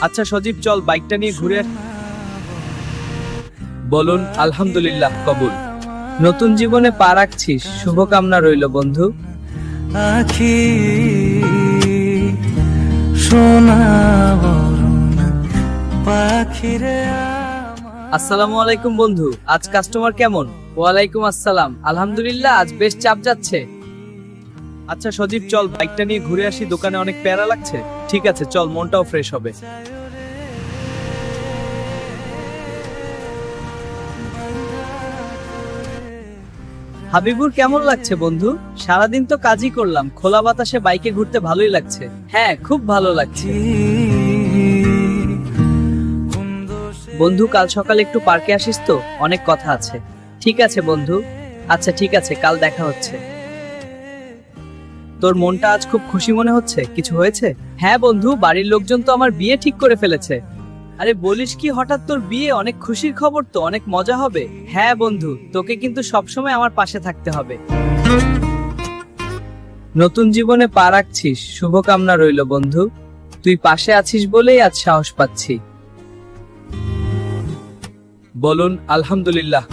আচ্ছা সজীব, চল বাইকটা নিয়ে ঘুরে বলুন আলহামদুলিল্লাহ, কবুল। নতুন জীবনে পা রাখছিস, শুভকামনা রইল বন্ধু। আখি সোনা বরণ পাখিরে আসসালামু আলাইকুম বন্ধু, আজ কাস্টমার কেমন? ওয়ালাইকুম আসসালাম, আলহামদুলিল্লাহ আজ বেশ চাপ যাচ্ছে। আচ্ছা সজীব, চল বাইকটা নিয়ে ঘুরে আসি, দোকানে অনেক প্যারা লাগছে। ঠিক আছে চল, মনটাও ফ্রেশ হবে। হাবিবুর কেমন লাগছে বন্ধু? সারাদিন তো কাজই করলাম, খোলা বাতাসে বাইকে ঘুরতে ভালোই লাগছে। হ্যাঁ, খুব ভালো লাগছে বন্ধু। কাল সকালে একটু পার্কে আসিস তো, অনেক কথা আছে। ঠিক আছে বন্ধু, আচ্ছা ঠিক আছে, কাল দেখা হচ্ছে। তোর মনটা আজ খুব খুশি মনে হচ্ছে, কিছু হয়েছে? হ্যাঁ বন্ধু, বাড়ির লোকজন তো আমার বিয়ে ঠিক করে ফেলেছে। আরে বলিস কি, হঠাৎ তোর বিয়ে? অনেক খুশির খবর তো, অনেক মজা হবে। হ্যাঁ বন্ধু, তোকে কিন্তু সবসময় আমার পাশে থাকতে হবে। নতুন জীবনে পা রাখছিস, শুভকামনা রইল বন্ধু। তুই পাশে আছিস বলেই আজ সাহস পাচ্ছি। বলুন আলহামদুলিল্লাহ।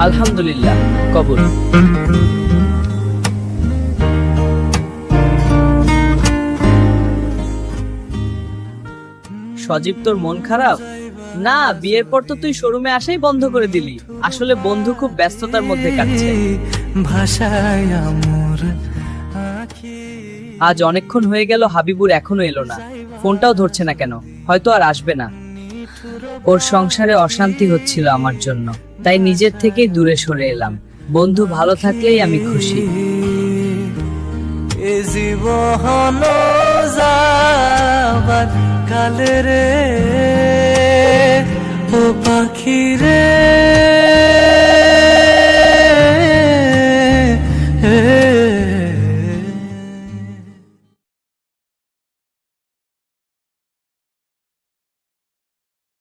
আলহামদুলিল্লাহ, কবুল। সজীব, তোর মন খারাপ? না, বিয়ের পর তো তুই শোরুমে আসাই বন্ধ করে দিলি। আসলে বন্ধু খুব ব্যস্ততার মধ্যে কাটছে। ভাষায় আমর আখি আজ অনেকক্ষণ হয়ে গেল, হাবিবুর এখনো এলো না। ফোনটাও ধরছে না কেন? হয়তো আর আসবে না। ওর সংসারে অশান্তি হচ্ছিল আমার জন্য, তাই নিজের থেকেই দূরে সরে এলাম। বন্ধু ভালো থাকলেই আমি খুশি। এ জীবন যাবার কালে রে ও পাখি রে